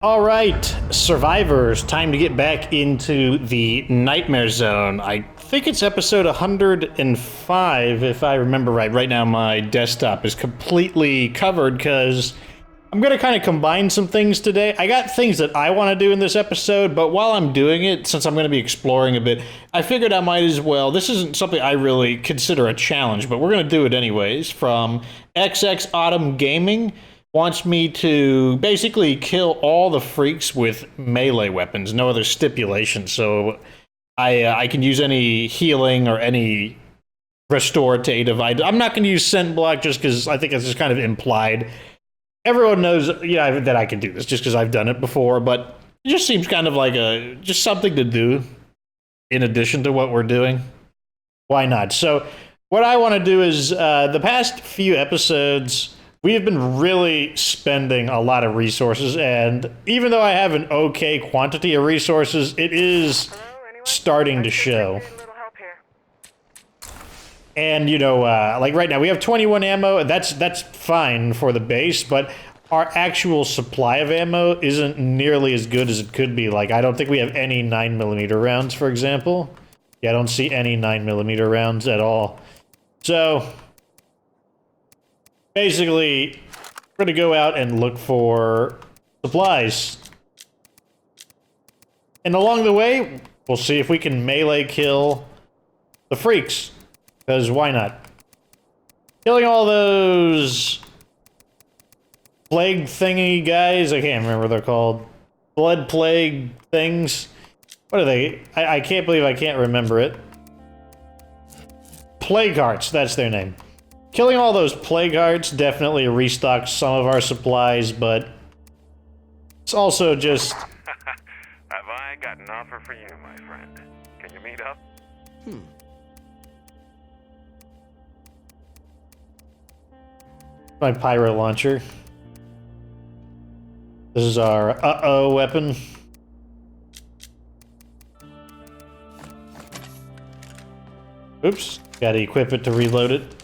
All right, survivors, time to get back into the Nightmare Zone. I think it's episode 105, if I remember right. Right now, my desktop is completely covered because I'm going to kind of combine some things today. I got things that I want to do in this episode, but while I'm doing it, since I'm going to be exploring a bit, I figured I might as well. This isn't something I really consider a challenge, but we're going to do it anyways. From XX Autumn Gaming wants me to basically kill all the freaks with melee weapons, no other stipulations. So I can use any healing or any restorative item. I'm not going to use scent block just because I think it's just kind of implied. Everyone knows, yeah, that I can do this just because I've done it before, but it just seems kind of like just something to do in addition to what we're doing. Why not? So what I want to do is the past few episodes, we have been really spending a lot of resources, and even though I have an okay quantity of resources, it is starting to show. And, like right now, we have 21 ammo. That's fine for the base, but our actual supply of ammo isn't nearly as good as it could be. Like, I don't think we have any 9mm rounds, for example. Yeah, I don't see any 9mm rounds at all. So basically, we're gonna go out and look for supplies. And along the way, we'll see if we can melee kill the freaks. Because why not? Killing all those plague thingy guys, I can't remember what they're called. Blood plague things. What are they? I can't believe I can't remember it. Plague hearts, that's their name. Killing all those plague hearts definitely restocks some of our supplies, but it's also just... Have I got an offer for you, my friend? Can you meet up? My pyro launcher. This is our uh-oh weapon. Oops, gotta equip it to reload it.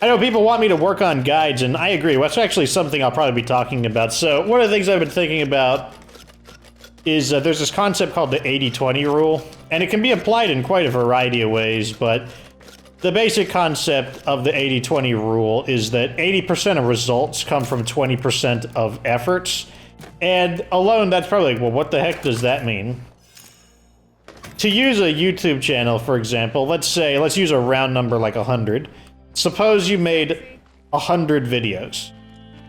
I know people want me to work on guides, and I agree. That's actually something I'll probably be talking about. So one of the things I've been thinking about is there's this concept called the 80-20 rule, and it can be applied in quite a variety of ways, but the basic concept of the 80-20 rule is that 80% of results come from 20% of efforts, and alone that's probably like, well, what the heck does that mean? To use a YouTube channel, for example, let's use a round number like 100. Suppose you made 100 videos.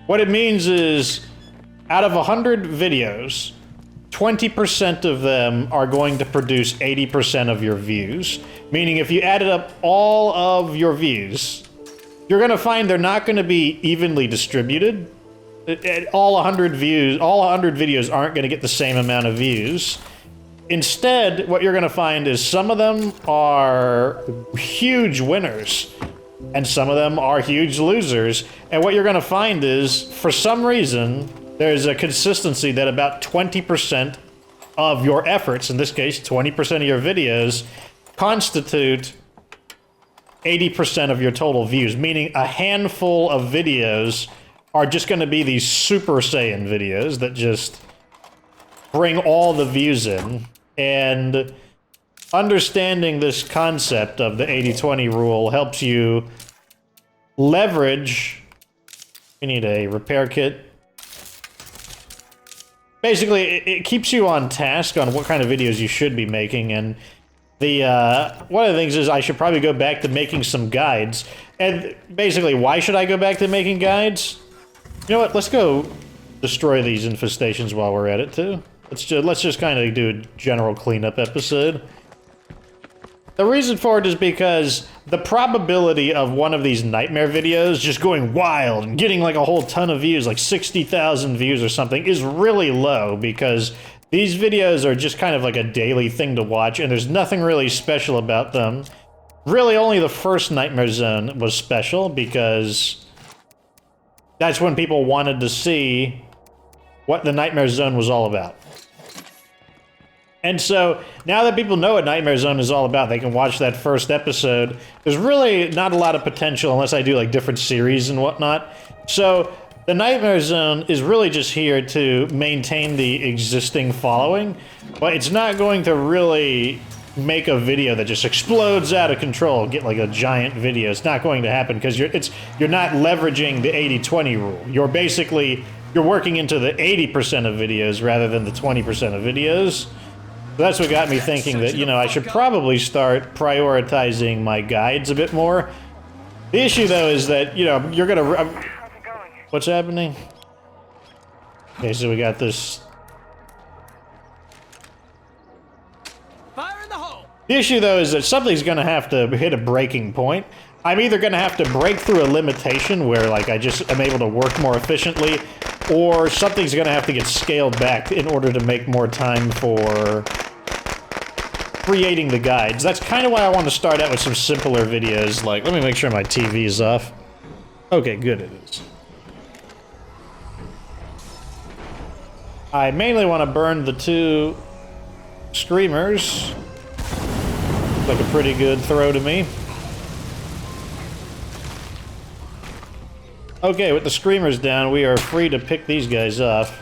What it means is, out of 100 videos, 20% of them are going to produce 80% of your views. Meaning if you added up all of your views, you're going to find they're not going to be evenly distributed. All 100 videos aren't going to get the same amount of views. Instead, what you're going to find is some of them are huge winners, and some of them are huge losers. And what you're going to find is, for some reason, there's a consistency that about 20% of your efforts, in this case 20% of your videos, constitute 80% of your total views, meaning a handful of videos are just going to be these Super Saiyan videos that just bring all the views in. And understanding this concept of the 80-20 rule helps you leverage... We need a repair kit. Basically, it keeps you on task on what kind of videos you should be making, and one of the things is I should probably go back to making some guides. And basically, why should I go back to making guides? You know what, let's go destroy these infestations while we're at it, too. Let's just kind of do a general cleanup episode. The reason for it is because the probability of one of these nightmare videos just going wild and getting like a whole ton of views, like 60,000 views or something, is really low because these videos are just kind of like a daily thing to watch, and there's nothing really special about them. Really, only the first Nightmare Zone was special because that's when people wanted to see what the Nightmare Zone was all about. And so, now that people know what Nightmare Zone is all about, they can watch that first episode. There's really not a lot of potential unless I do like different series and whatnot. So, The Nightmare Zone is really just here to maintain the existing following, but it's not going to really make a video that just explodes out of control, get like a giant video. It's not going to happen because you're not leveraging the 80-20 rule. You're working into the 80% of videos rather than the 20% of videos. So that's what got me thinking that, you know, I should probably start prioritizing my guides a bit more. The issue though is that, you know, you're gonna... What's happening? Okay, so we got this. Fire in the hole. The issue though is that something's gonna have to hit a breaking point. I'm either gonna have to break through a limitation where like I just am able to work more efficiently, or something's gonna have to get scaled back in order to make more time for creating the guides. That's kind of why I want to start out with some simpler videos. Like, let me make sure my TV is off. Okay, good, it is. I mainly want to burn the 2 screamers. Looks like a pretty good throw to me. Okay, with the screamers down, we are free to pick these guys off.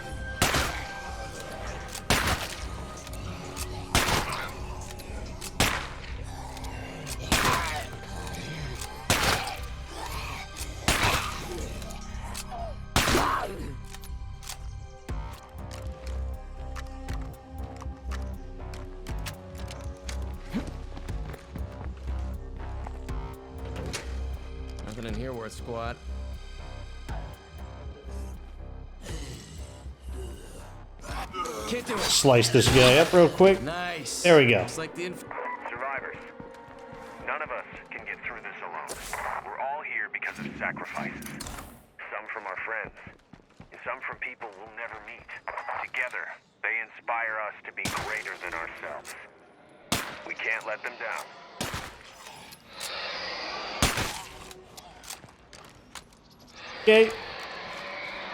Nothing in here worth squat. Can't do it. Slice this guy up real quick. Nice. There we go. Looks like the Survivors, none of us can get through this alone. We're all here because of sacrifices. Some from our friends, and some from people we'll never meet. Together, they inspire us to be greater than ourselves. We can't let them down. Okay.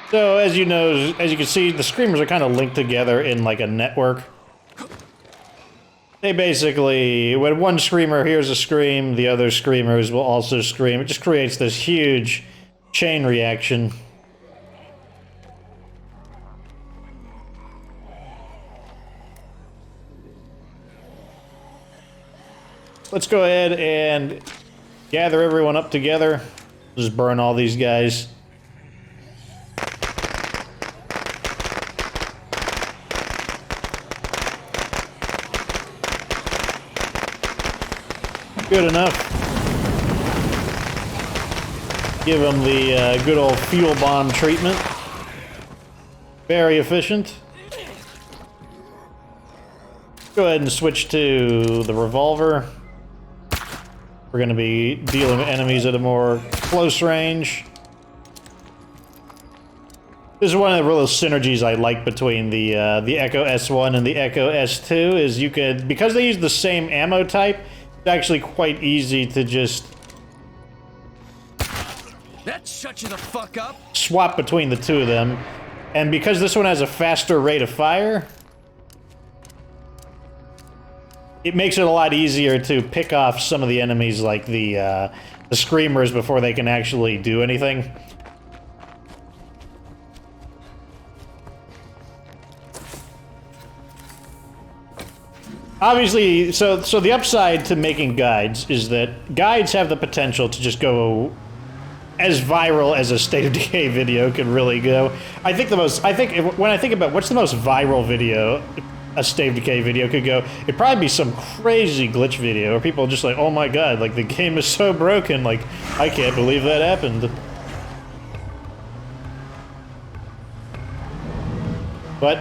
So, as you know, as you can see, the screamers are kind of linked together in like a network. They basically, when one screamer hears a scream, the other screamers will also scream. It just creates this huge chain reaction. Let's go ahead and gather everyone up together. Just burn all these guys. Good enough. Give them the good old fuel bomb treatment. Very efficient. Go ahead and switch to the revolver. We're going to be dealing with enemies at a more close range. This is one of the real synergies I like between the Echo S1 and the Echo S2 is you could, because they use the same ammo type, it's actually quite easy to just That shut you the fuck up. swap between the two of them. And because this one has a faster rate of fire, it makes it a lot easier to pick off some of the enemies like the screamers before they can actually do anything. Obviously, so the upside to making guides is that guides have the potential to just go as viral as a State of Decay video can really go. When I think about what's the most viral video a State of Decay video could go, it'd probably be some crazy glitch video where people are just like, oh my god, like the game is so broken, like I can't believe that happened. But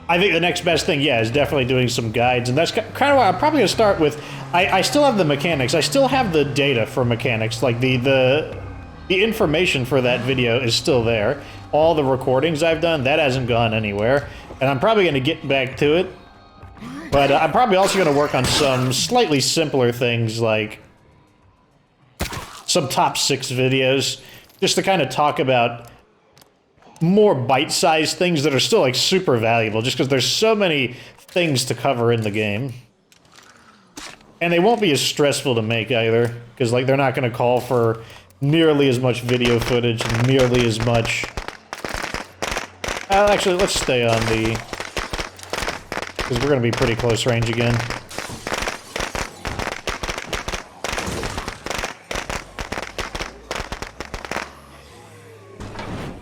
I think the next best thing, yeah, is definitely doing some guides, and that's kind of why I'm probably going to start with. I still have the mechanics. I still have the data for mechanics. Like the information for that video is still there. All the recordings I've done, that hasn't gone anywhere, and I'm probably going to get back to it. But I'm probably also going to work on some slightly simpler things, like some top 6 videos, just to kind of talk about more bite-sized things that are still like super valuable, just because there's so many things to cover in the game. And they won't be as stressful to make either, because like they're not going to call for nearly as much video footage, nearly as much... actually, let's stay on the... because we're going to be pretty close range again.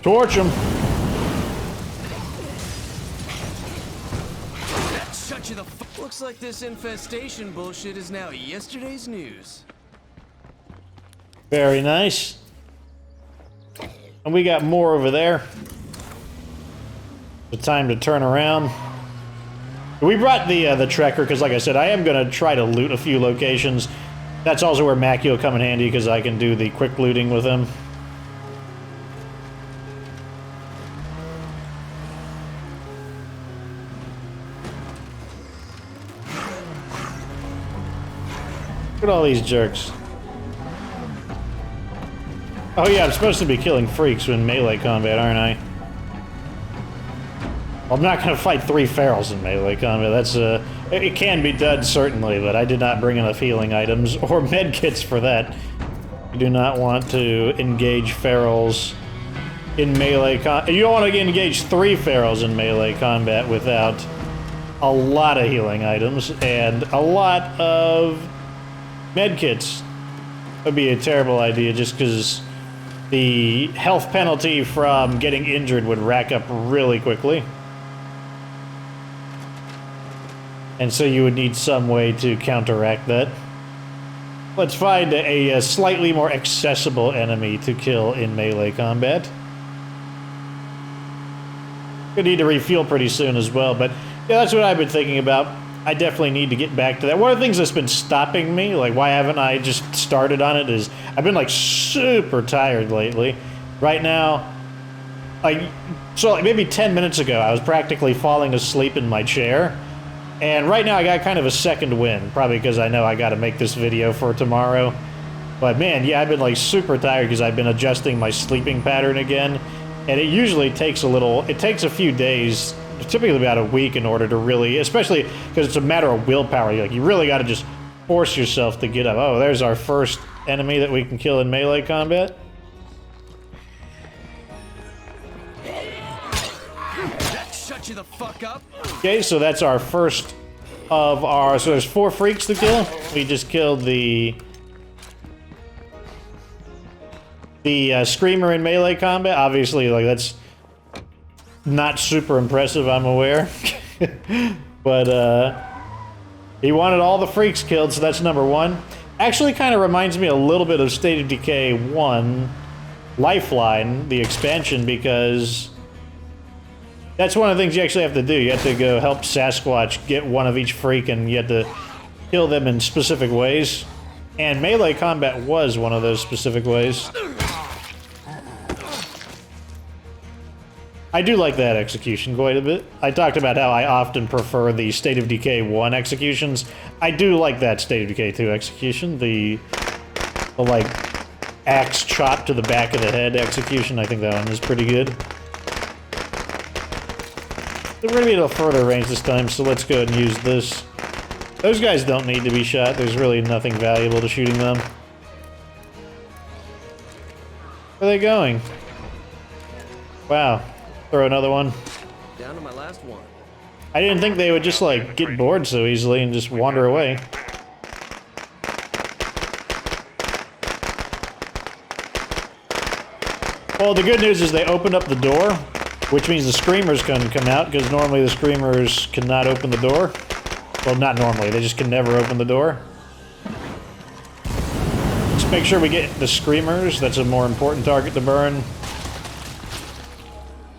Torch them! Shut you the f- Looks like this infestation bullshit is now yesterday's news. Very nice. And we got more over there. The time to turn around. We brought the trekker because, like I said, I am going to try to loot a few locations. That's also where Mackie will come in handy because I can do the quick looting with him. Look at all these jerks. Oh yeah, I'm supposed to be killing freaks in melee combat, aren't I? Well, I'm not gonna fight 3 ferals in melee combat. That's it can be done certainly, but I did not bring enough healing items or med kits for that. You do not want to engage ferals in melee combat. You don't want to engage 3 ferals in melee combat without a lot of healing items and a lot of medkits. Would be a terrible idea just because the health penalty from getting injured would rack up really quickly. And so you would need some way to counteract that. Let's find a slightly more accessible enemy to kill in melee combat. Gonna need to refuel pretty soon as well, but yeah, that's what I've been thinking about. I definitely need to get back to that. One of the things that's been stopping me, like why haven't I just started on it, is I've been like super tired lately. Right now, like maybe 10 minutes ago, I was practically falling asleep in my chair. And right now I got kind of a second wind, probably because I know I got to make this video for tomorrow. But man, yeah, I've been like super tired because I've been adjusting my sleeping pattern again. And it usually takes it takes a few days, typically about a week, in order to really, especially because it's a matter of willpower. Like, you really got to just force yourself to get up. Oh, there's our first enemy that we can kill in melee combat. That shut you the fuck up. Okay, so that's our first of our... So there's 4 freaks to kill. We just killed the screamer in melee combat. Obviously, like, that's not super impressive, I'm aware. But he wanted all the freaks killed, so that's number 1. Actually kind of reminds me a little bit of State of Decay 1 Lifeline, the expansion, because that's one of the things you actually have to do. You have to go help Sasquatch get one of each freak, and you have to kill them in specific ways. And melee combat was one of those specific ways. I do like that execution quite a bit. I talked about how I often prefer the State of Decay 1 executions. I do like that State of Decay 2 execution. The like, axe chop to the back of the head execution. I think that one is pretty good. We're going to be at a further range this time, so let's go ahead and use this. Those guys don't need to be shot. There's really nothing valuable to shooting them. Where are they going? Wow. Throw another one. Down to my last one. I didn't think they would just, like, get bored so easily and just wander away. Well, the good news is they opened up the door, which means the screamers can come out, because normally the screamers cannot open the door. Well, not normally, they just can never open the door. Just make sure we get the screamers. That's a more important target to burn.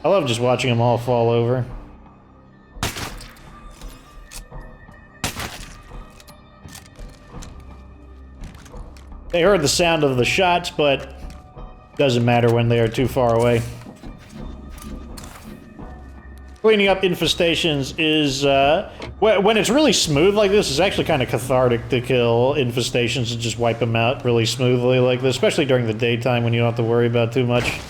I love just watching them all fall over. They heard the sound of the shots, but doesn't matter when they are too far away. Cleaning up infestations is, when it's really smooth like this, it's actually kind of cathartic to kill infestations and just wipe them out really smoothly like this, especially during the daytime when you don't have to worry about too much.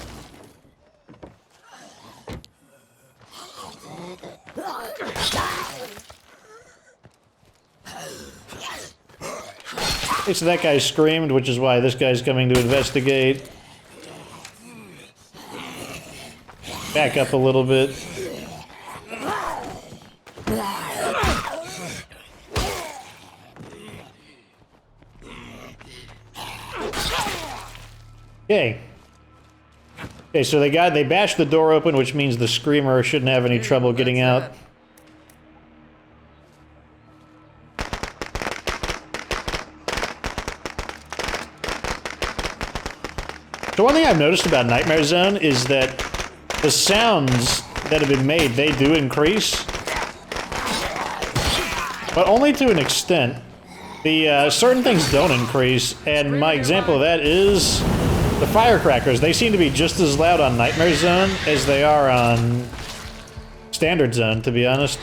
Okay, so that guy screamed, which is why this guy's coming to investigate. Back up a little bit. Okay. Okay, so they bashed the door open, which means the screamer shouldn't have any trouble getting out. So one thing I've noticed about Nightmare Zone is that the sounds that have been made, they do increase. But only to an extent. The certain things don't increase, and my example of that is the firecrackers. They seem to be just as loud on Nightmare Zone as they are on Standard Zone, to be honest.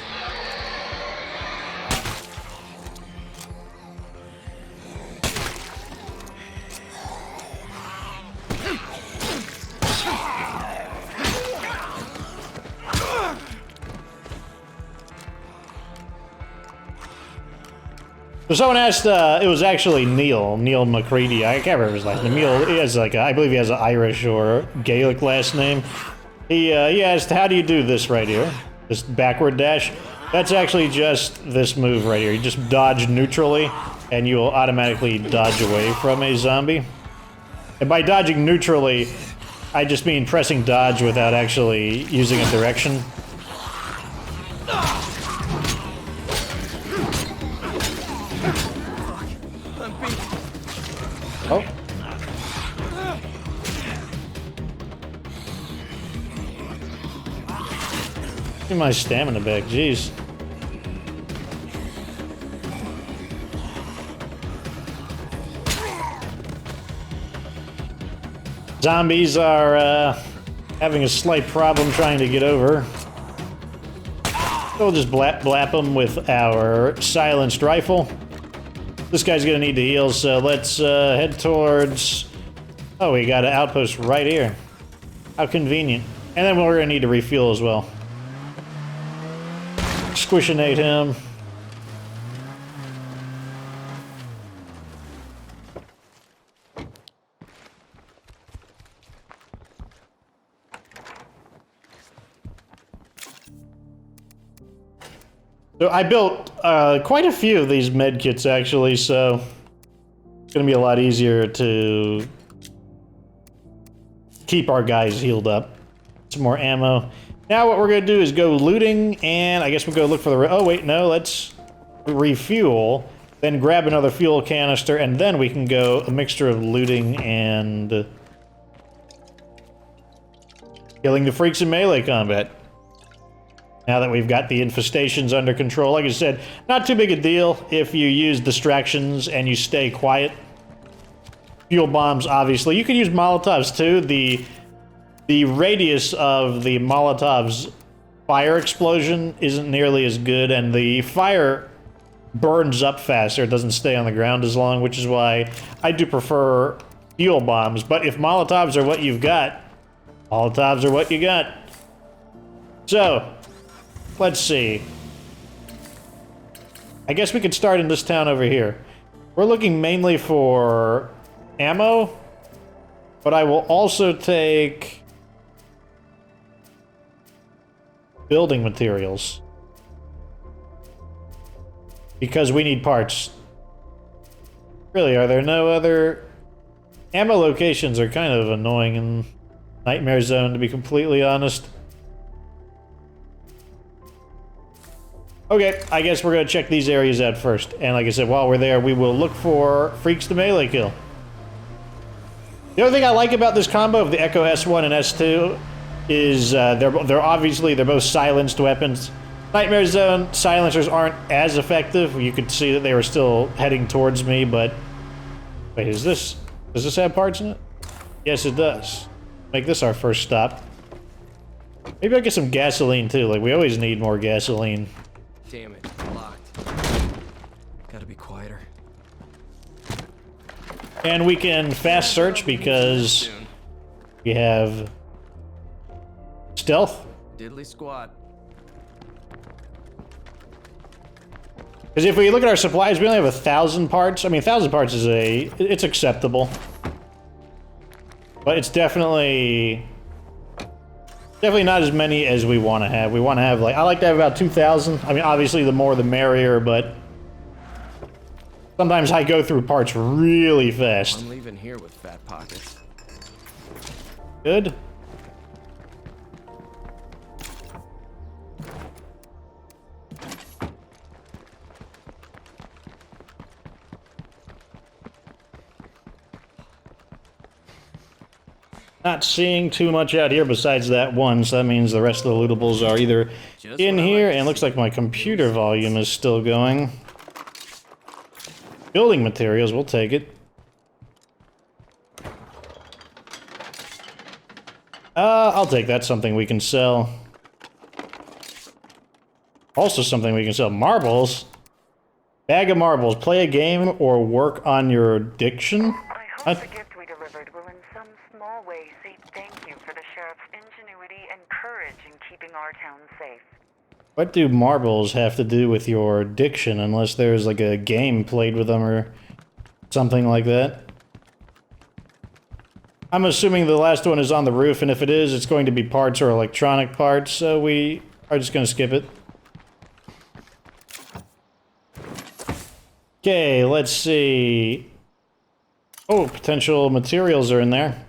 So someone asked, it was actually Neil McCready. I can't remember his last name. Neil, he has like, I believe he has an Irish or Gaelic last name. He asked, how do you do this right here? This backward dash? That's actually just this move right here. You just dodge neutrally, and you will automatically dodge away from a zombie. And by dodging neutrally, I just mean pressing dodge without actually using a direction. Oh. Give me my stamina back, jeez. Zombies are having a slight problem trying to get over. We'll just blap them with our silenced rifle. This guy's gonna need to heal, so let's head towards... Oh, we got an outpost right here. How convenient. And then we're gonna need to refuel as well. Squishinate him. So I built quite a few of these med kits actually, so it's gonna be a lot easier to keep our guys healed up. Some more ammo. Now what we're gonna do is go looting, and I guess we'll go look for the... Oh wait, no, let's refuel, then grab another fuel canister, and then we can go a mixture of looting and killing the freaks in melee combat. Now that we've got the infestations under control, like I said, not too big a deal if you use distractions and you stay quiet. Fuel bombs, obviously. You can use Molotovs too. The radius of the Molotov's fire explosion isn't nearly as good, and the fire burns up faster. It doesn't stay on the ground as long, which is why I do prefer fuel bombs. But if Molotovs are what you've got, Molotovs are what you got. So... let's see. I guess we could start in this town over here. We're looking mainly for ammo, but I will also take building materials because we need parts. Really, are there no other... Ammo locations are kind of annoying in Nightmare Zone, to be completely honest. Okay, I guess we're gonna check these areas out first. And like I said, while we're there, we will look for freaks to melee kill. The other thing I like about this combo of the Echo S1 and S2 is they're obviously both silenced weapons. Nightmare Zone silencers aren't as effective. You could see that they were still heading towards me, but wait, does this have parts in it? Yes, it does. Make this our first stop. Maybe I'll get some gasoline too. Like, we always need more gasoline. Damn it, locked. Gotta be quieter. And we can fast search because we have stealth. Diddly squat. Because if we look at our supplies, we only have 1,000 parts. I mean, 1,000 parts is it's acceptable. But it's definitely not as many as we want to have. We want to have, like, I like to have about 2,000. I mean, obviously the more the merrier, but sometimes I go through parts really fast. I'm leaving here with fat pockets. Good. Not seeing too much out here besides that one, so that means the rest of the lootables are either in here, and looks like my computer volume is still going. Building materials, we'll take it. I'll take that, something we can sell. Also something we can sell, marbles. Bag of marbles, play a game or work on your addiction? I hope the gift we delivered will in some small way say thank you for the sheriff's ingenuity and courage in keeping our town safe. What do marbles have to do with your addiction, unless there's like a game played with them or something like that? I'm assuming the last one is on the roof, and if it is, it's going to be parts or electronic parts, so we are just going to skip it. Okay, let's see. Oh, potential materials are in there.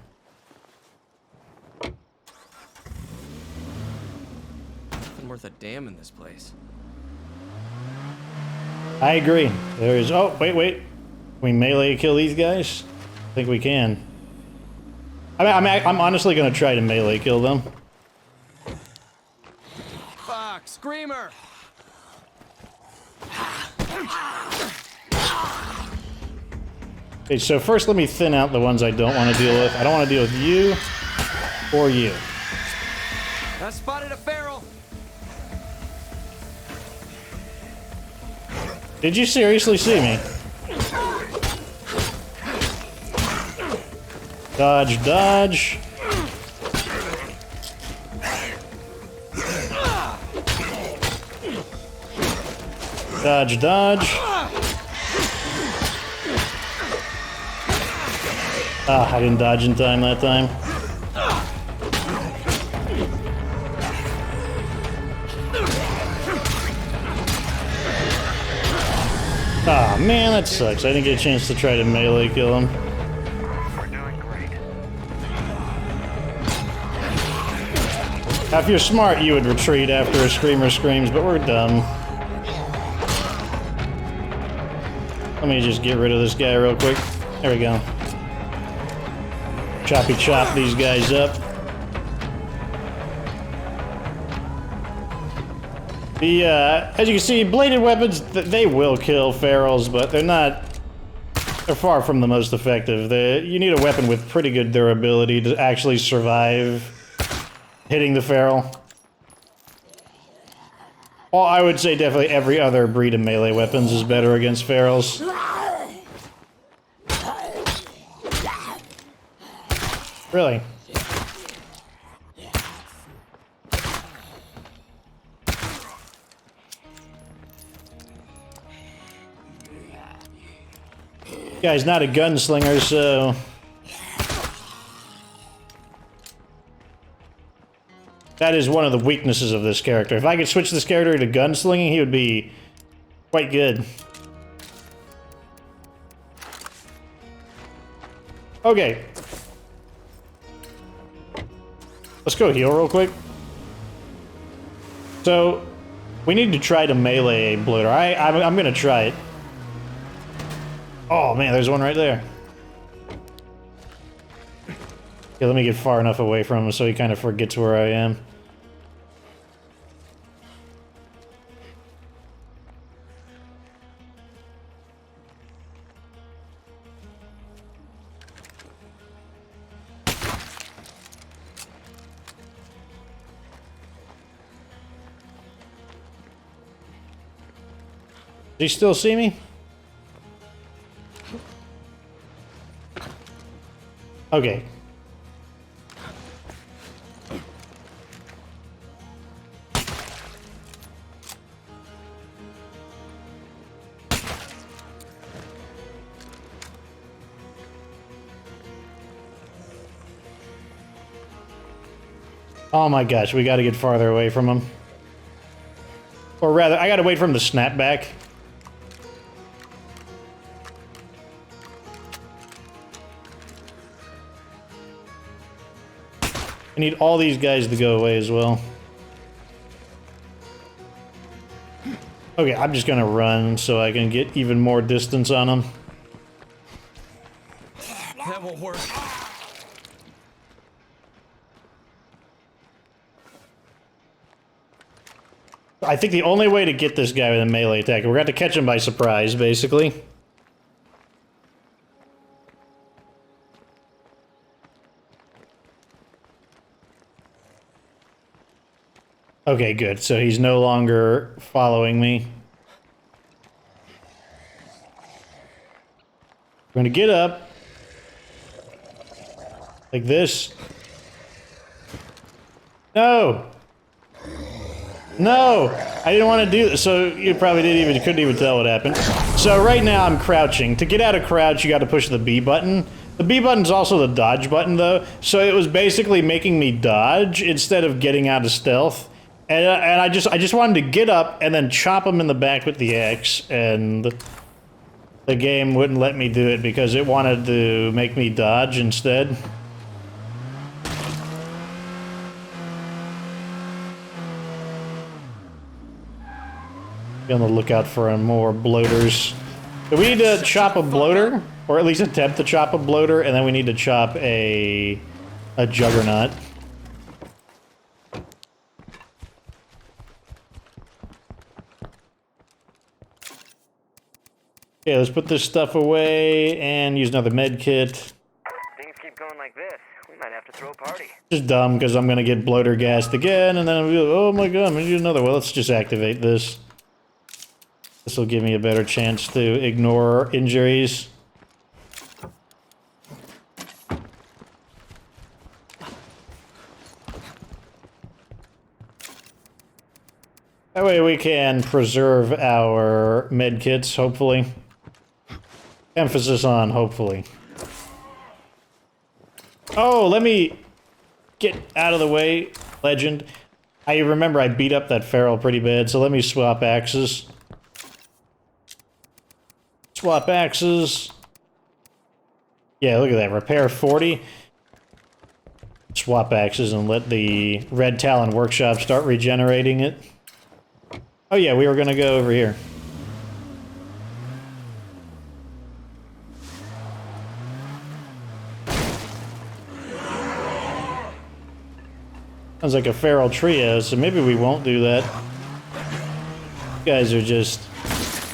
Nothing worth a damn in this place. I agree. There is... Oh, wait. Can we melee kill these guys? I think we can. I'm honestly going to try to melee kill them. Fuck! Screamer! Okay, so first let me thin out the ones I don't want to deal with. I don't want to deal with you or you. I spotted a feral! Did you seriously see me? Dodge, dodge. Dodge, dodge. Ah, I didn't dodge in time that time. Ah, man, that sucks. I didn't get a chance to try to melee kill him. We're doing great. Now, if you're smart, you would retreat after a screamer screams, but we're dumb. Let me just get rid of this guy real quick. There we go. Choppy chop these guys up. The, as you can see, bladed weapons, they will kill ferals, but they're far from the most effective. You need a weapon with pretty good durability to actually survive hitting the feral. Well, I would say definitely every other breed of melee weapons is better against ferals. Really? Guy's not a gunslinger, so... That is one of the weaknesses of this character. If I could switch this character to gunslinging, he would be quite good. Okay. Let's go heal real quick. So, we need to try to melee a bloater. I'm gonna try it. Oh man, there's one right there. Okay, let me get far enough away from him so he kind of forgets where I am. Does he still see me? Okay. Oh my gosh, we gotta get farther away from him. Or rather, I gotta wait for him to snap back. I need all these guys to go away as well. Okay, I'm just gonna run so I can get even more distance on them. That won't work. I think the only way to get this guy with a melee attack, we're going to have to catch him by surprise, basically. Okay, good. So he's no longer following me. We're going to get up. Like this. No! No! I didn't want to do this, so you probably couldn't even tell what happened. So right now I'm crouching. To get out of crouch, you got to push the B button. The B button's also the dodge button, though, so it was basically making me dodge instead of getting out of stealth. And I just wanted to get up and then chop him in the back with the axe, and the game wouldn't let me do it because it wanted to make me dodge instead. Be on the lookout for more bloaters. So we need to chop a bloater, or at least attempt to chop a bloater, and then we need to chop a juggernaut. Okay, let's put this stuff away and use another med kit. Things keep going like this, we might have to throw a party. Just dumb, because I'm gonna get bloater gassed again, and then I'll be like, oh my god, I'm gonna do another. Well, let's just activate this. This will give me a better chance to ignore injuries. That way we can preserve our med kits, hopefully. Emphasis on hopefully. Oh, let me get out of the way, legend. I remember I beat up that feral pretty bad, so let me swap axes. Swap axes. Yeah, look at that. Repair 40. Swap axes and let the Red Talon workshop start regenerating it. Oh yeah, we were gonna go over here. Sounds like a feral trio, so maybe we won't do that. You guys are just...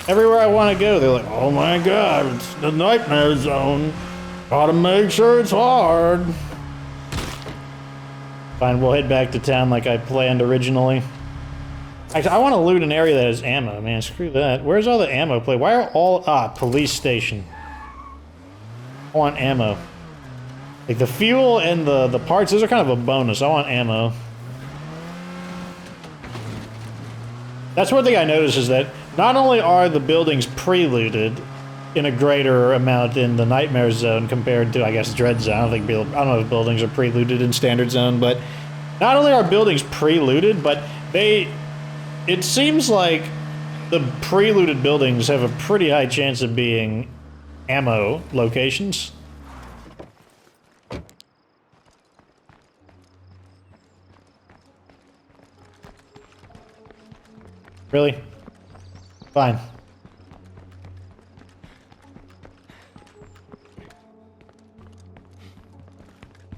Everywhere I want to go, they're like, oh my god, it's the nightmare zone. Gotta make sure it's hard. Fine, we'll head back to town like I planned originally. Actually, I want to loot an area that has ammo, man. Screw that. Where's all the ammo play? Why are all... Ah, police station. I want ammo. Like, the fuel and the parts, those are kind of a bonus. I want ammo. That's one thing I noticed is that not only are the buildings pre-looted in a greater amount in the Nightmare Zone compared to, I guess, Dread Zone. I don't know if buildings are pre-looted in Standard Zone, but not only are buildings pre-looted, but it seems like the pre-looted buildings have a pretty high chance of being ammo locations. Really? Fine.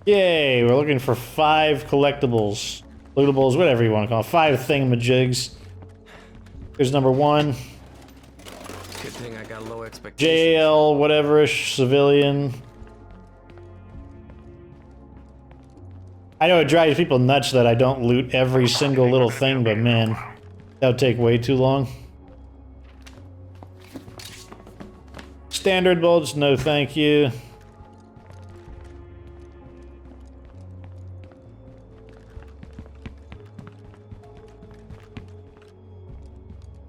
Yay, we're looking for 5 collectibles. Lootables, whatever you want to call them. 5 thingamajigs. Here's number 1. Good thing I got low expectations. JL, whatever-ish, civilian. I know it drives people nuts that I don't loot every single little thing, but man, that would take way too long. Standard bolts, no thank you.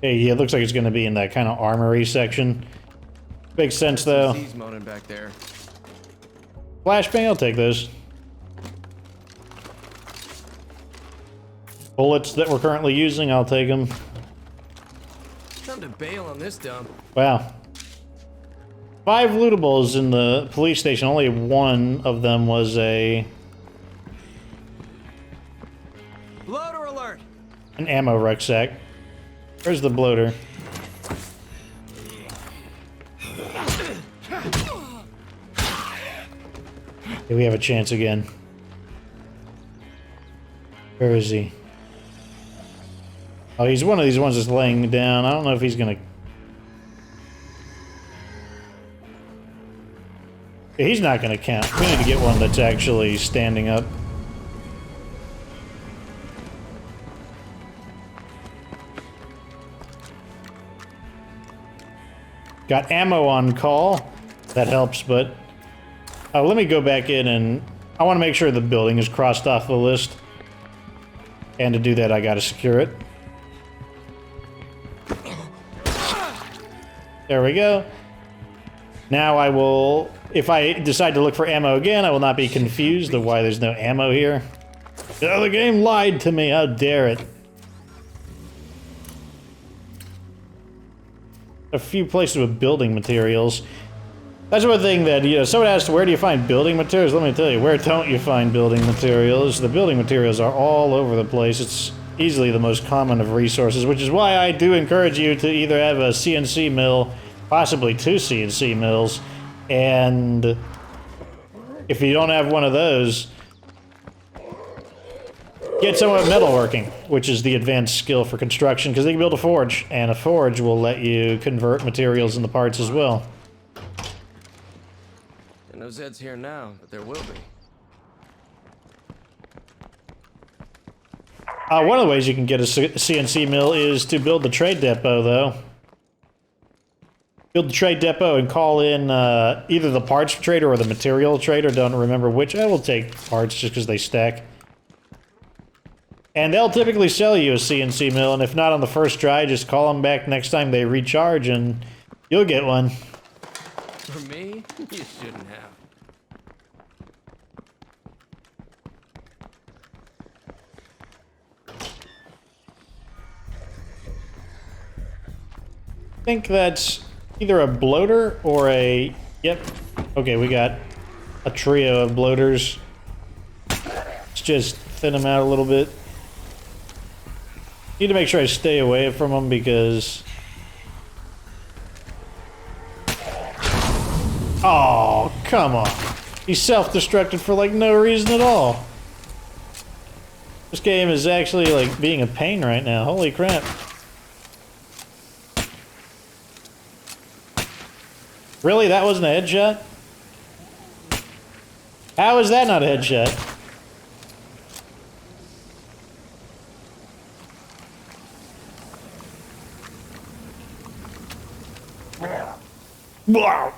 Hey, yeah, it looks like it's going to be in that kind of armory section. Makes sense, though. He's moaning back there. Flashbang, I'll take those. bullets that we're currently using, I'll take them. Time to bail on this dump. Wow. 5 lootables in the police station. Only one of them was a... Bloater alert! an ammo rucksack. Where's the bloater? Okay, we have a chance again. Where is he? Oh, he's one of these ones that's laying down. I don't know if he's gonna... Yeah, he's not gonna count. We need to get one that's actually standing up. Got ammo on call. That helps, but... let me go back in and... I want to make sure the building is crossed off the list. And to do that, I gotta secure it. There we go. Now I will... if I decide to look for ammo again, I will not be confused of why there's no ammo here. Oh, the game lied to me. How dare it. A few places with building materials. That's one thing that, you know, someone asked, where do you find building materials? Let me tell you, where don't you find building materials? The building materials are all over the place. It's easily the most common of resources, which is why I do encourage you to either have a CNC mill, possibly 2 CNC mills, and if you don't have one of those, get someone with metalworking, which is the advanced skill for construction, because they can build a forge, and a forge will let you convert materials into parts as well. No Zed's here now, but there will be. One of the ways you can get a CNC mill is to build the trade depot, though. Build the trade depot and call in either the parts trader or the material trader. Don't remember which. I will take parts just because they stack. And they'll typically sell you a CNC mill, and if not on the first try, just call them back next time they recharge, and you'll get one. For me, you shouldn't have. I think that's either a bloater or a... Yep. Okay, we got a trio of bloaters. Let's just thin them out a little bit. Need to make sure I stay away from them because... Oh, come on. He self-destructed for like no reason at all. This game is actually like being a pain right now. Holy crap. Really? That wasn't a headshot? How is that not a headshot? Wow.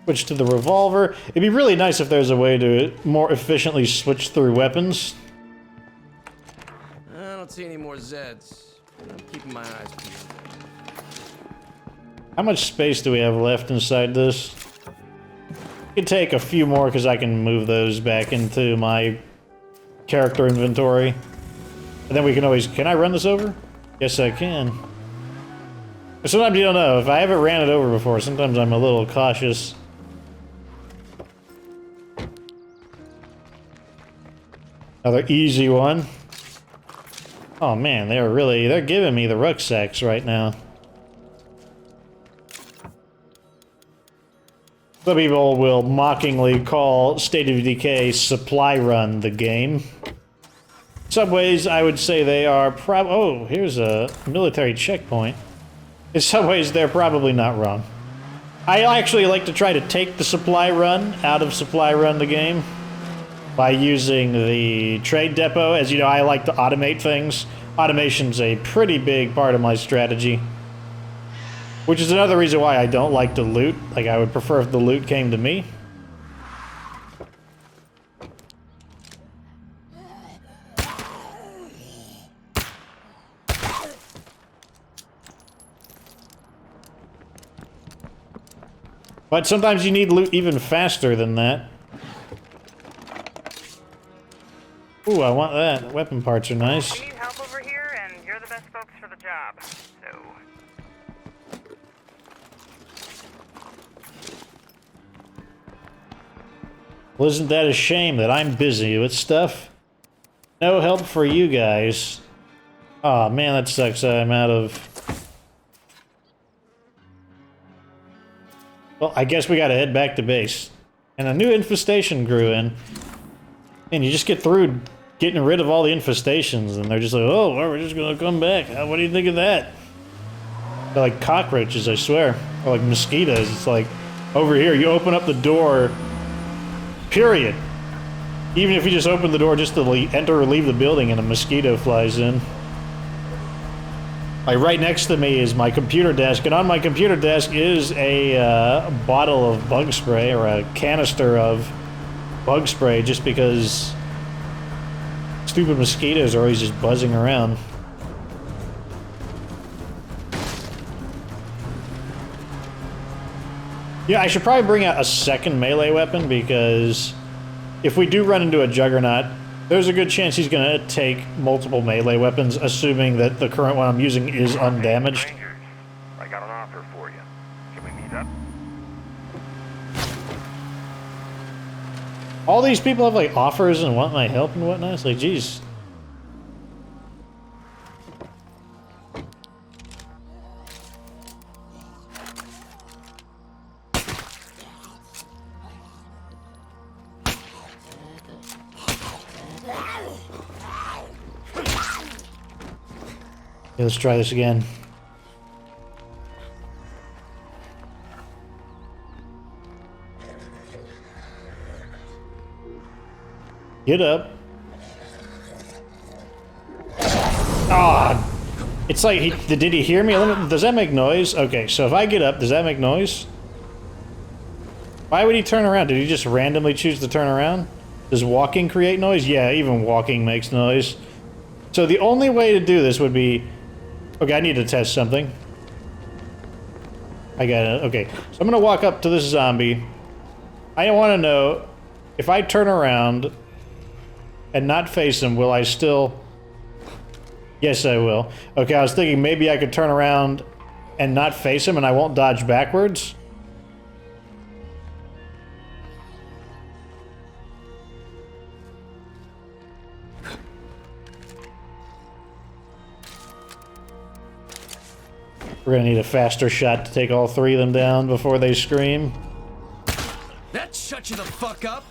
Switch to the revolver. It'd be really nice if there's a way to more efficiently switch through weapons. I don't see any more Zeds. I'm keeping my eyes peeled. How much space do we have left inside this? I can take a few more because I can move those back into my character inventory. And then we can always... Can I run this over? Yes, I can. Sometimes you don't know. If I haven't ran it over before, sometimes I'm a little cautious. Another easy one. Oh man, they're giving me the rucksacks right now. Some people will mockingly call State of Decay Supply Run the game. Some ways I would say they are oh, here's a military checkpoint. In some ways they're probably not wrong. I actually like to try to take the supply run out of Supply Run the game by using the trade depot. As you know, I like to automate things. Automation's a pretty big part of my strategy. Which is another reason why I don't like to loot. Like, I would prefer if the loot came to me. But sometimes you need loot even faster than that. Ooh, I want that. Weapon parts are nice. We need help over here, and you're the best folks for the job. So, Well, isn't that a shame that I'm busy with stuff? No help for you guys. Aw, man, that sucks. I'm out of... Well, I guess we gotta head back to base. And a new infestation grew in. And you just get through getting rid of all the infestations, and they're just like, oh, well, we're just gonna come back. What do you think of that? They're like cockroaches, I swear. Or like mosquitoes. It's like, over here, you open up the door, period. Even if you just open the door just to enter or leave the building and a mosquito flies in. Like, right next to me is my computer desk, and on my computer desk is a bottle of bug spray, or a canister of bug spray, just because stupid mosquitoes are always just buzzing around. Yeah, I should probably bring out a second melee weapon, because if we do run into a juggernaut, there's a good chance he's gonna take multiple melee weapons, assuming that the current one I'm using is undamaged. Strangers, I got an offer for you. Can we meet up? All these people have, like, offers and want my help and whatnot. It's like, geez. Okay, let's try this again. Get up. Ah! It's like, did he hear me? Does that make noise? Okay, so if I get up, does that make noise? Why would he turn around? Did he just randomly choose to turn around? Does walking create noise? Yeah, even walking makes noise. So the only way to do this would be... Okay, I need to test something. I got it. Okay, so I'm gonna walk up to this zombie. I want to know, if I turn around and not face him, will I still... Yes, I will. Okay, I was thinking maybe I could turn around and not face him and I won't dodge backwards. We're gonna need a faster shot to take all three of them down before they scream. That shut you the fuck up.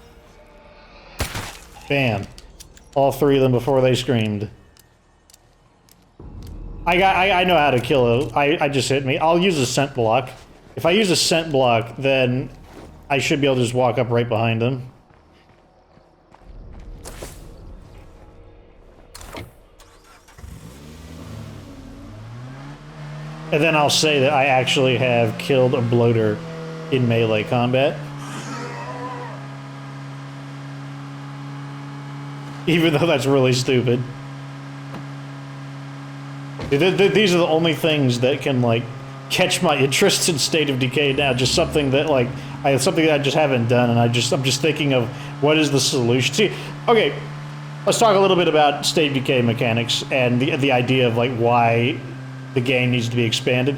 Bam. All three of them before they screamed. I know how to kill I just hit me. I'll use a scent block. If I use a scent block, then I should be able to just walk up right behind them. And then I'll say that I actually have killed a bloater in melee combat. Even though that's really stupid. These are the only things that can, like, catch my interest in State of Decay now. Just something that, like, something that I just haven't done, and I'm just thinking of what is the solution. See, okay, let's talk a little bit about State of Decay mechanics and the idea of, like, why the game needs to be expanded.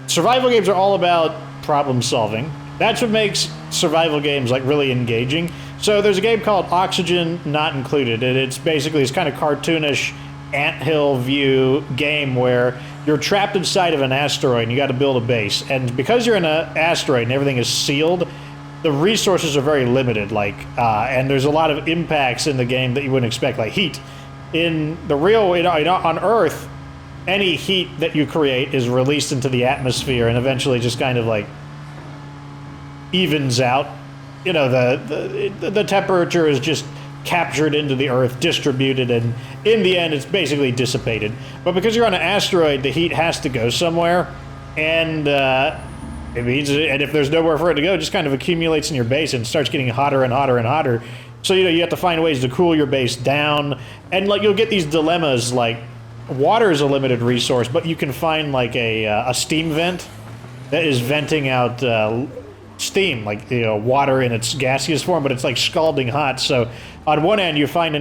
Survival games are all about problem solving. That's what makes survival games, like, really engaging. So there's a game called Oxygen Not Included, and it's basically this kind of cartoonish anthill view game where you're trapped inside of an asteroid and you got to build a base. And because you're in an asteroid and everything is sealed, the resources are very limited. Like, and there's a lot of impacts in the game that you wouldn't expect, like heat. In the real, on Earth, any heat that you create is released into the atmosphere and eventually just kind of like evens out. You know, the temperature is just captured into the Earth, distributed, and in the end it's basically dissipated. But because you're on an asteroid, the heat has to go somewhere, And it means, and if there's nowhere for it to go, it just kind of accumulates in your base and starts getting hotter and hotter and hotter. So, you know, you have to find ways to cool your base down. And, like, you'll get these dilemmas, like, water is a limited resource, but you can find, like, a steam vent that is venting out steam, like, you know, water in its gaseous form, but it's, like, scalding hot. So, on one end, you find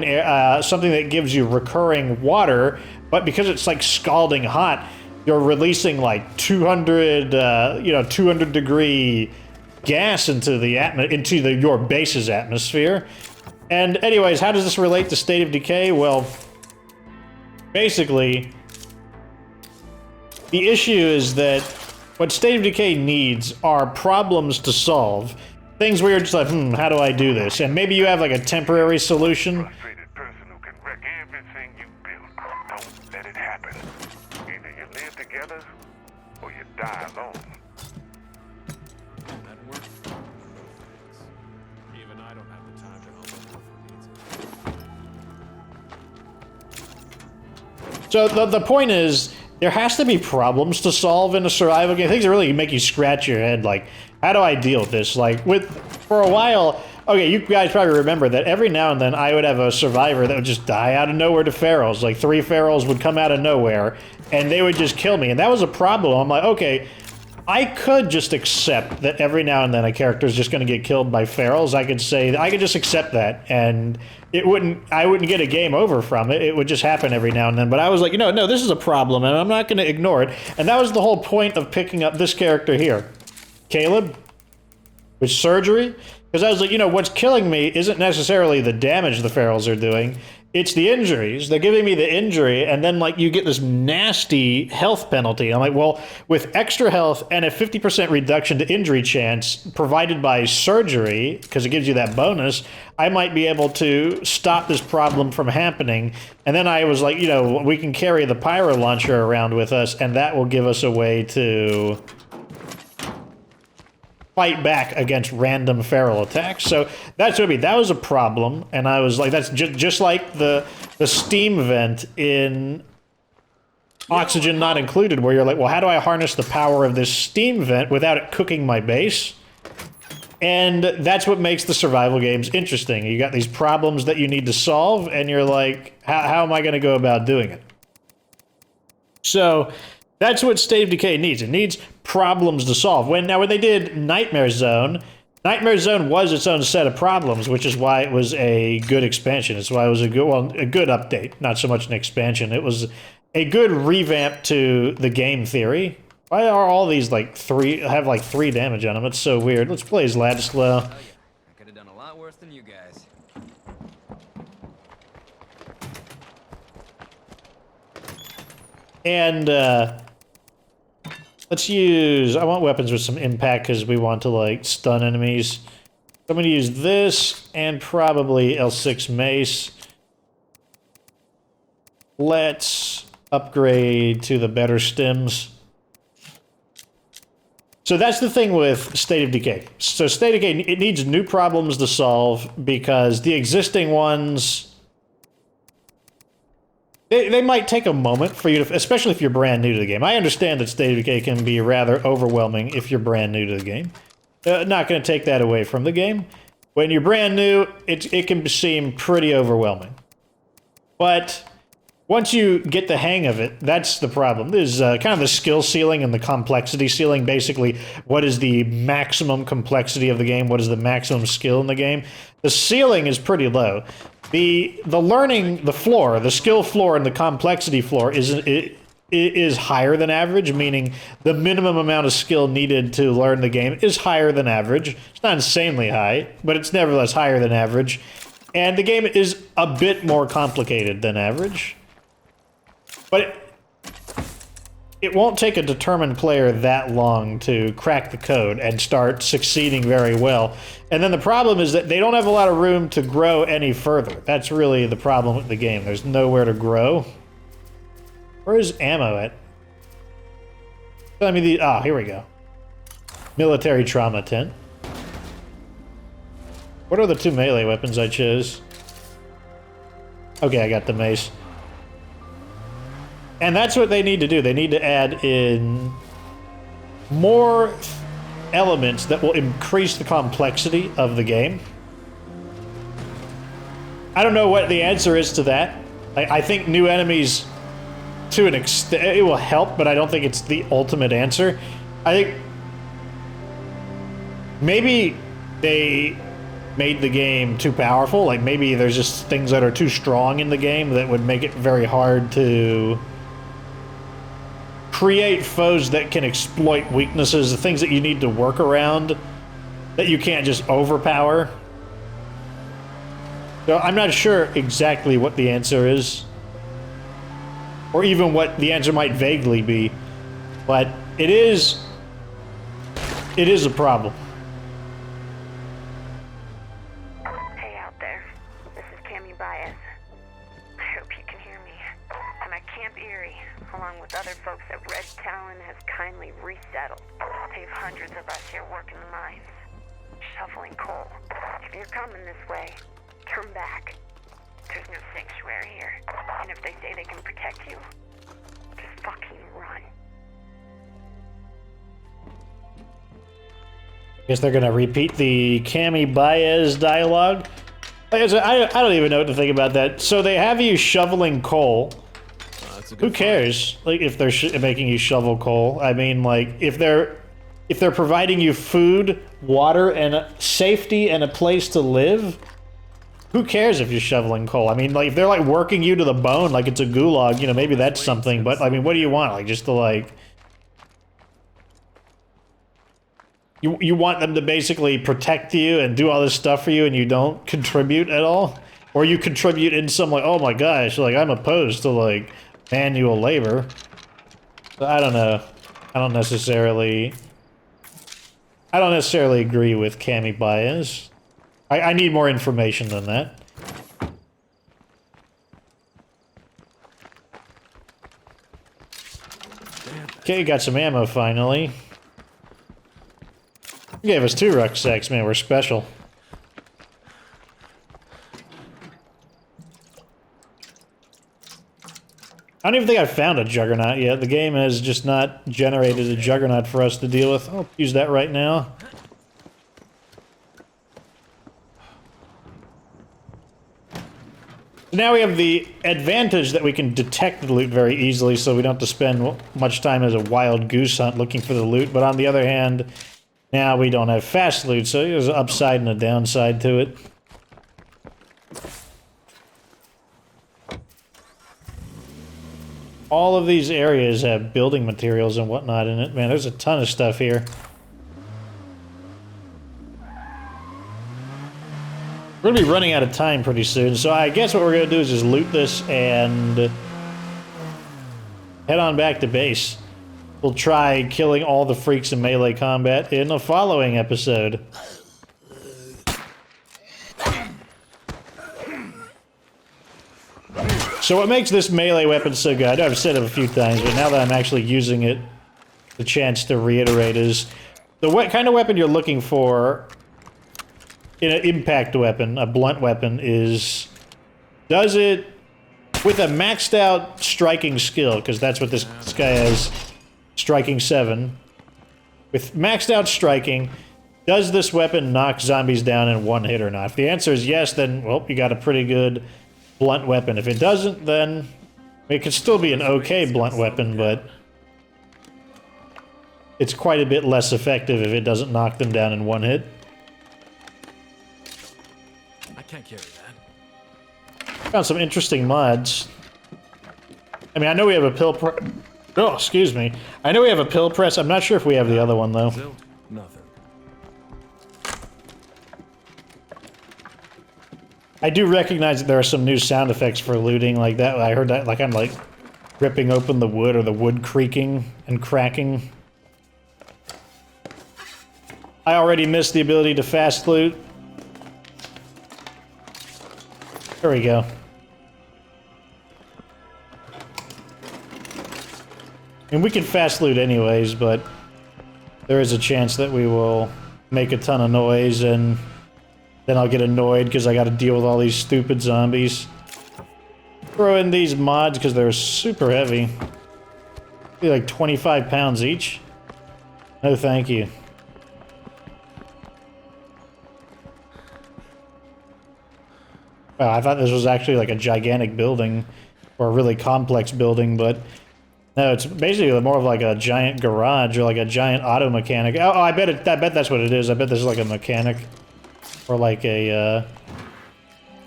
something that gives you recurring water, but because it's, like, scalding hot, you're releasing, like, 200 degree gas into your base's atmosphere. And anyways, how does this relate to State of Decay? Well, basically, the issue is that what State of Decay needs are problems to solve. Things where you're just like, how do I do this? And maybe you have like a temporary solution. Frustrated person who can wreck everything you build. Don't let it happen. Either you live together or you die alone. That works for things. Even I don't have the time to help anyone who needs it. So the point is, there has to be problems to solve in a survival game. Things that really make you scratch your head, like, how do I deal with this? Like, for a while, okay, you guys probably remember that every now and then I would have a survivor that would just die out of nowhere to ferals. Like, 3 ferals would come out of nowhere, and they would just kill me. And that was a problem. I'm like, okay, I could just accept that every now and then a character is just going to get killed by ferals. I could just accept that, and I wouldn't get a game over from it. It would just happen every now and then. But I was like, no, this is a problem, and I'm not going to ignore it. And that was the whole point of picking up this character here, Caleb, with surgery. Because I was like, what's killing me isn't necessarily the damage the ferals are doing. It's the injuries. They're giving me the injury, and then, like, you get this nasty health penalty. I'm like, well, with extra health and a 50% reduction to injury chance provided by surgery, because it gives you that bonus, I might be able to stop this problem from happening. And then I was like, we can carry the pyro launcher around with us, and that will give us a way to fight back against random feral attacks. So that's what I mean. That was a problem, and I was like, that's just like the steam vent in Oxygen Not Included, where you're like, well, how do I harness the power of this steam vent without it cooking my base? And that's what makes the survival games interesting. You got these problems that you need to solve, and you're like, how am I going to go about doing it? So that's what State of Decay needs. It needs problems to solve. When they did Nightmare Zone was its own set of problems, which is why it was a good expansion. It's why it was a good update, not so much an expansion. It was a good revamp to the game theory. Why are all these have 3 damage on them? It's so weird. Let's play as Ladislaw. I could have done a lot worse than you guys. And let's use, I want weapons with some impact because we want to, like, stun enemies. So I'm going to use this and probably L6 mace. Let's upgrade to the better stims. So that's the thing with State of Decay. So State of Decay, it needs new problems to solve because the existing ones, they might take a moment for you to, especially if you're brand new to the game. I understand that State of Decay can be rather overwhelming if you're brand new to the game. Not going to take that away from the game. When you're brand new, it can seem pretty overwhelming. But once you get the hang of it, that's the problem. There's kind of the skill ceiling and the complexity ceiling. Basically, what is the maximum complexity of the game? What is the maximum skill in the game? The ceiling is pretty low. The learning, the floor, the skill floor and the complexity floor is higher than average, meaning the minimum amount of skill needed to learn the game is higher than average. It's not insanely high, but it's nevertheless higher than average. And the game is a bit more complicated than average. But it won't take a determined player that long to crack the code and start succeeding very well. And then the problem is that they don't have a lot of room to grow any further. That's really the problem with the game. There's nowhere to grow. Where is ammo at? I mean, here we go. Military trauma tent. What are the 2 melee weapons I chose? Okay, I got the mace. And that's what they need to do. They need to add in more elements that will increase the complexity of the game. I don't know what the answer is to that. I think new enemies, to an extent, it will help, but I don't think it's the ultimate answer. I think maybe they made the game too powerful. Like maybe there's just things that are too strong in the game that would make it very hard to create foes that can exploit weaknesses, the things that you need to work around that you can't just overpower. So I'm not sure exactly what the answer is, or even what the answer might vaguely be, but it is a problem. Hey out there, this is Cammy Baez. I hope you can hear me. I'm at Camp Erie, along with other folks that Red Talon has kindly resettled. They have hundreds of us here working the mines, shoveling coal. If you're coming this way, turn back. There's no sanctuary here. And if they say they can protect you, just fucking run. Guess they're gonna repeat the Cammy Baez dialogue. Like I said, I don't even know what to think about that. So they have you shoveling coal. Who cares? Like if they're making you shovel coal. I mean, like if they're providing you food, water, and safety and a place to live. Who cares if you're shoveling coal? I mean, like, if they're, like, working you to the bone like it's a gulag, you know, maybe that's something, but, I mean, what do you want? Like, just to, like... You want them to basically protect you and do all this stuff for you and you don't contribute at all? Or you contribute in some, like, oh my gosh, like, I'm opposed to, like, manual labor. So I don't know. I don't necessarily agree with Cammy Baez. I need more information than that. Okay, got some ammo finally. You gave us 2 rucksacks, man. We're special. I don't even think I've found a juggernaut yet. The game has just not generated a juggernaut for us to deal with. I'll use that right now. Now we have the advantage that we can detect the loot very easily, so we don't have to spend much time as a wild goose hunt looking for the loot. But on the other hand, now we don't have fast loot, so there's an upside and a downside to it. All of these areas have building materials and whatnot in it. Man, there's a ton of stuff here. We're gonna be running out of time pretty soon, so I guess what we're gonna do is just loot this and head on back to base. We'll try killing all the freaks in melee combat in the following episode. So what makes this melee weapon so good, I know I've said it a few times, but now that I'm actually using it, the chance to reiterate is, the kind of weapon you're looking for in an impact weapon, a blunt weapon, is, does it, with a maxed out striking skill, because that's what this guy has, striking 7, with maxed out striking, does this weapon knock zombies down in one hit or not? If the answer is yes, then, well, you got a pretty good blunt weapon. If it doesn't, then it could still be an okay blunt weapon, but it's quite a bit less effective if it doesn't knock them down in one hit. Can't carry that. Found some interesting mods. I mean, I know we have a pill press. Oh, excuse me. I know we have a pill press. I'm not sure if we have the other one, though. Still nothing. I do recognize that there are some new sound effects for looting like that. I heard that, like, I'm, like, ripping open the wood or the wood creaking and cracking. I already missed the ability to fast loot. There we go. And we can fast loot anyways, but there is a chance that we will make a ton of noise and then I'll get annoyed because I gotta deal with all these stupid zombies. Throw in these mods because they're super heavy. They're like 25 pounds each. No, thank you. Wow, I thought this was actually like a gigantic building, or a really complex building, but no, it's basically more of like a giant garage or like a giant auto mechanic. Oh, I bet that's what it is. I bet this is like a mechanic or like a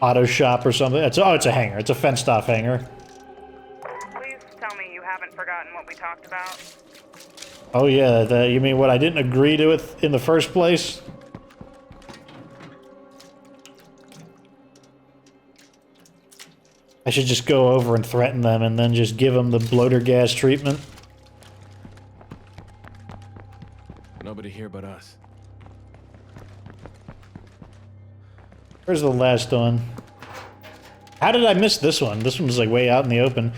auto shop or something. It's a hangar. It's a fenced-off hangar. Please tell me you haven't forgotten what we talked about. Oh yeah, you mean what I didn't agree to it in the first place? I should just go over and threaten them and then just give them the bloater gas treatment. Nobody here but us. Where's the last one? How did I miss this one? This one was like way out in the open.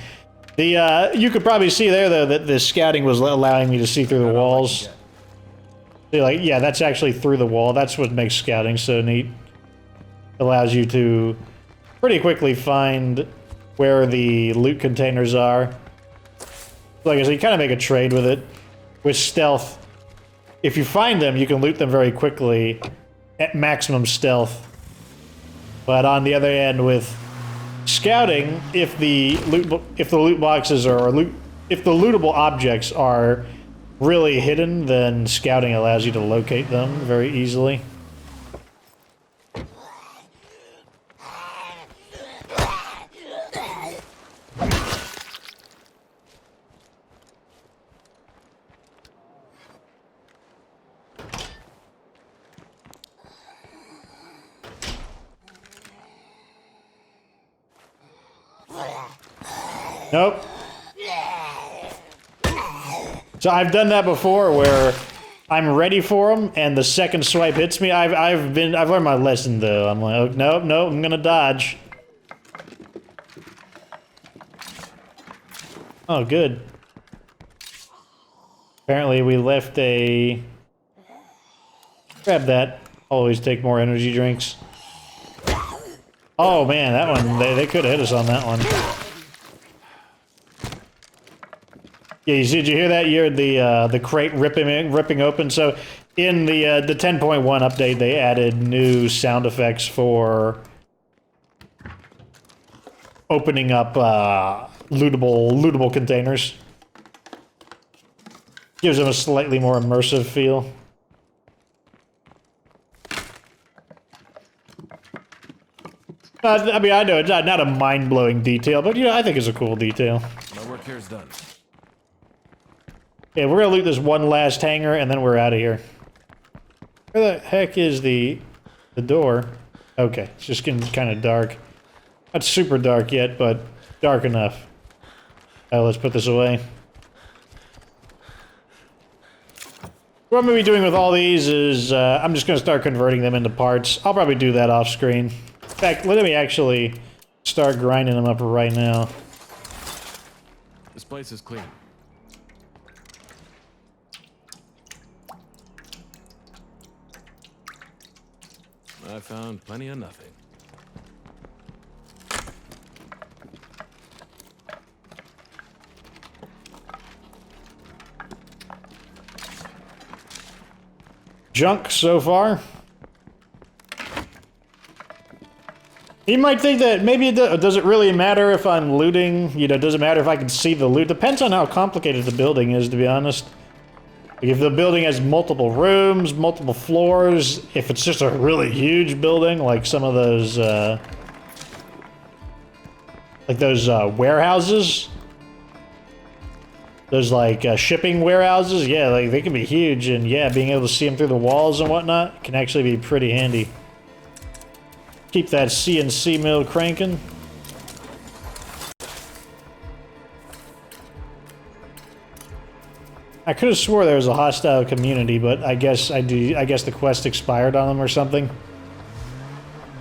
The you could probably see there though that the scouting was allowing me to see through the walls. See, like, yeah, that's actually through the wall. That's what makes scouting so neat. Allows you to pretty quickly find where the loot containers are. Like I said, you kind of make a trade with it. With stealth, if you find them, you can loot them very quickly at maximum stealth. But on the other end, with scouting, if the loot boxes if the lootable objects are really hidden, then scouting allows you to locate them very easily. Nope. So I've done that before where I'm ready for them and the second swipe hits me. I've learned my lesson though. I'm like, oh, nope, nope, I'm gonna dodge. Oh, good. Apparently we left a... Grab that. Always take more energy drinks. Oh man, that one, they could have hit us on that one. Yeah, did you hear that? You heard the crate ripping open. So in the 10.1 update, they added new sound effects for opening up lootable containers. Gives them a slightly more immersive feel. I mean, I know it's not a mind-blowing detail, but you know, I think it's a cool detail. My work here is done. Yeah, we're gonna loot this one last hangar, and then we're out of here. Where the heck is the door? Okay, it's just getting kind of dark. Not super dark yet, but dark enough. Let's put this away. What I'm gonna be doing with all these is I'm just gonna start converting them into parts. I'll probably do that off screen. In fact, let me actually start grinding them up right now. This place is clean. I found plenty of nothing. Junk so far. You might think that maybe does it really matter if I'm looting? You know, does it matter if I can see the loot? Depends on how complicated the building is, to be honest. If the building has multiple rooms, multiple floors, if it's just a really huge building, like some of those, warehouses, those shipping warehouses, yeah, like they can be huge, and yeah, being able to see them through the walls and whatnot can actually be pretty handy. Keep that CNC mill cranking. I could have swore there was a hostile community, but I guess the quest expired on them or something.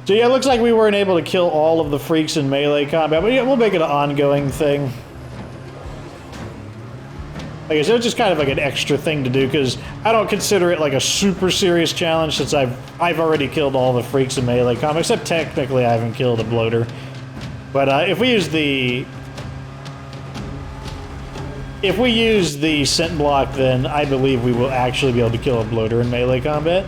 So yeah, it looks like we weren't able to kill all of the freaks in melee combat, but yeah, we'll make it an ongoing thing. Like I said, it's just kind of like an extra thing to do, because I don't consider it like a super serious challenge, since I've already killed all the freaks in melee combat, except technically I haven't killed a bloater. But if we use the If we use the scent block, then I believe we will actually be able to kill a bloater in melee combat.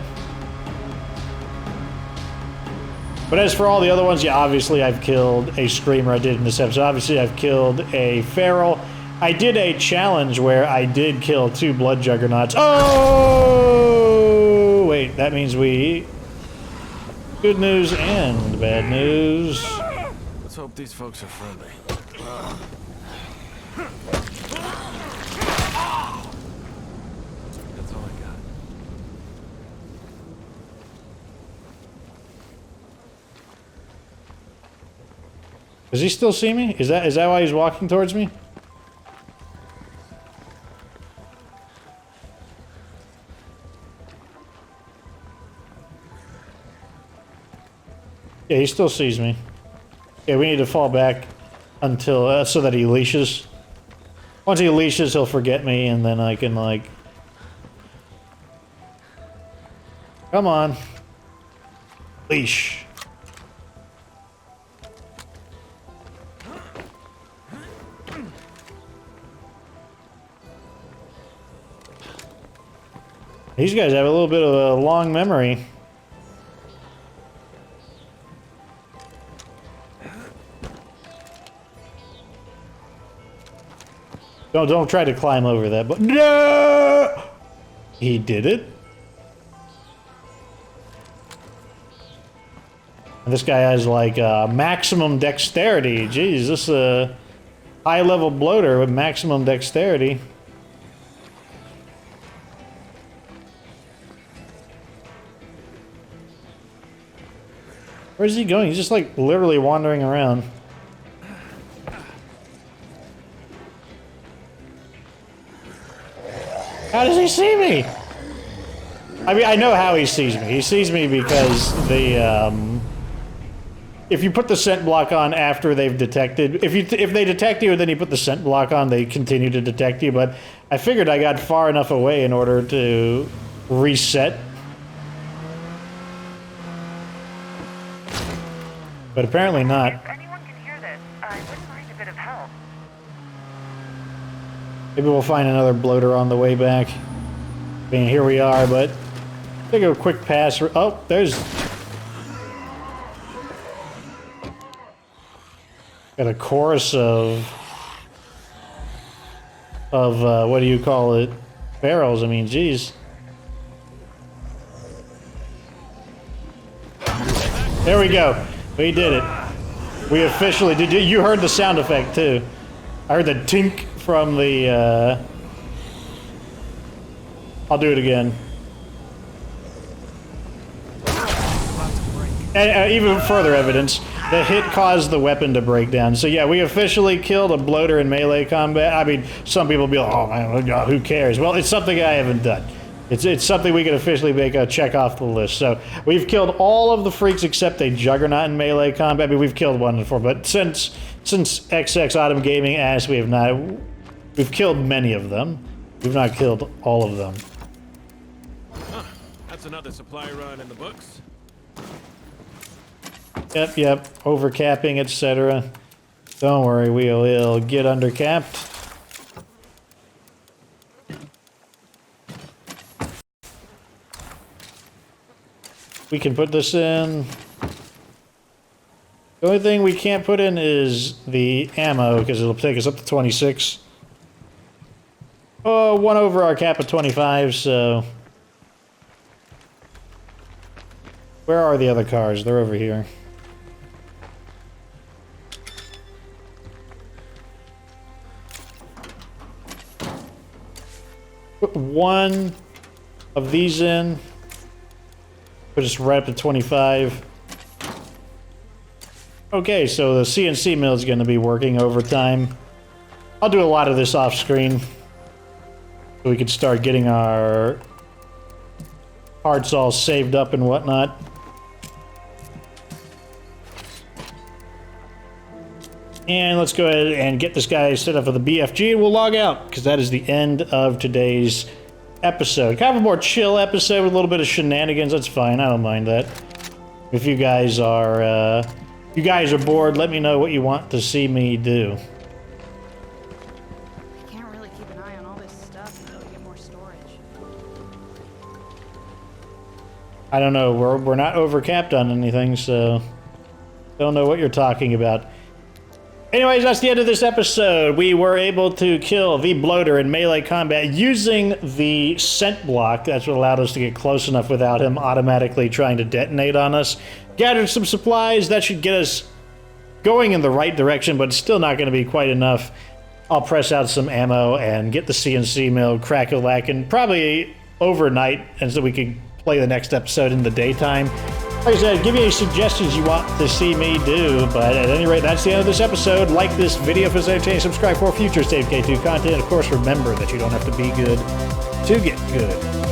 But as for all the other ones, yeah, obviously I've killed a screamer. I did in this episode. Obviously I've killed a feral. I did a challenge where I did kill 2 blood juggernauts. Oh! Wait, that means we... Good news and bad news. Let's hope these folks are friendly. That's all I got. Does he still see me? Is that why he's walking towards me? Yeah, he still sees me. Yeah, we need to fall back until so that he leashes. Once he leashes, he'll forget me, and then I can like. Come on. Leash. These guys have a little bit of a long memory. Don't try to climb over that, but no! He did it. And this guy has like maximum dexterity. Jeez, this is a high-level bloater with maximum dexterity. Where's he going? He's just like literally wandering around. How does he see me? I mean, I know how he sees me. He sees me because the if you put the scent block on after they've detected, if they detect you and then you put the scent block on, they continue to detect you. But I figured I got far enough away in order to reset. But apparently not. If anyone can hear this, I wouldn't mind a bit of help. Maybe we'll find another bloater on the way back. I mean, here we are, but take a quick pass. Oh, there's... Got a chorus of what do you call it? Barrels, I mean, geez. There we go. We did it. We officially did. You heard the sound effect, too. I heard the tink from the, I'll do it again. And even further evidence, the hit caused the weapon to break down. So yeah, we officially killed a bloater in melee combat. I mean, some people be like, oh man, who cares? Well, it's something I haven't done. It's something we can officially make a check off the list. So we've killed all of the freaks except a juggernaut in melee combat. I mean, we've killed one before, but since XX Autumn Gaming asked, we have not. We've killed many of them. We've not killed all of them. Huh. That's another supply run in the books. Yep. Overcapping, etc. Don't worry, we'll get undercapped. We can put this in. The only thing we can't put in is the ammo, because it'll take us up to 26. Oh, one over our cap of 25, so... Where are the other cars? They're over here. Put one of these in. Put us right up to 25. Okay, so the CNC mill is going to be working overtime. I'll do a lot of this off screen. So we can start getting our parts all saved up and whatnot. And let's go ahead and get this guy set up for the BFG and we'll log out, because that is the end of today's episode. Kind of a more chill episode with a little bit of shenanigans. That's fine. I don't mind that. If you guys are bored, let me know what you want to see me do. I can't really keep I don't know. We're not overcapped on anything, so don't know what you're talking about. Anyways, that's the end of this episode. We were able to kill the bloater in melee combat using the scent block. That's what allowed us to get close enough without him automatically trying to detonate on us. Gathered some supplies. That should get us going in the right direction, but it's still not going to be quite enough. I'll press out some ammo and get the CNC mill crack-a-lackin' probably overnight, and so we can play the next episode in the daytime. Like I said, give me any suggestions you want to see me do, but at any rate, that's the end of this episode. Like this video if it's entertaining, subscribe for future Save K2 content. Of course, remember that you don't have to be good to get good.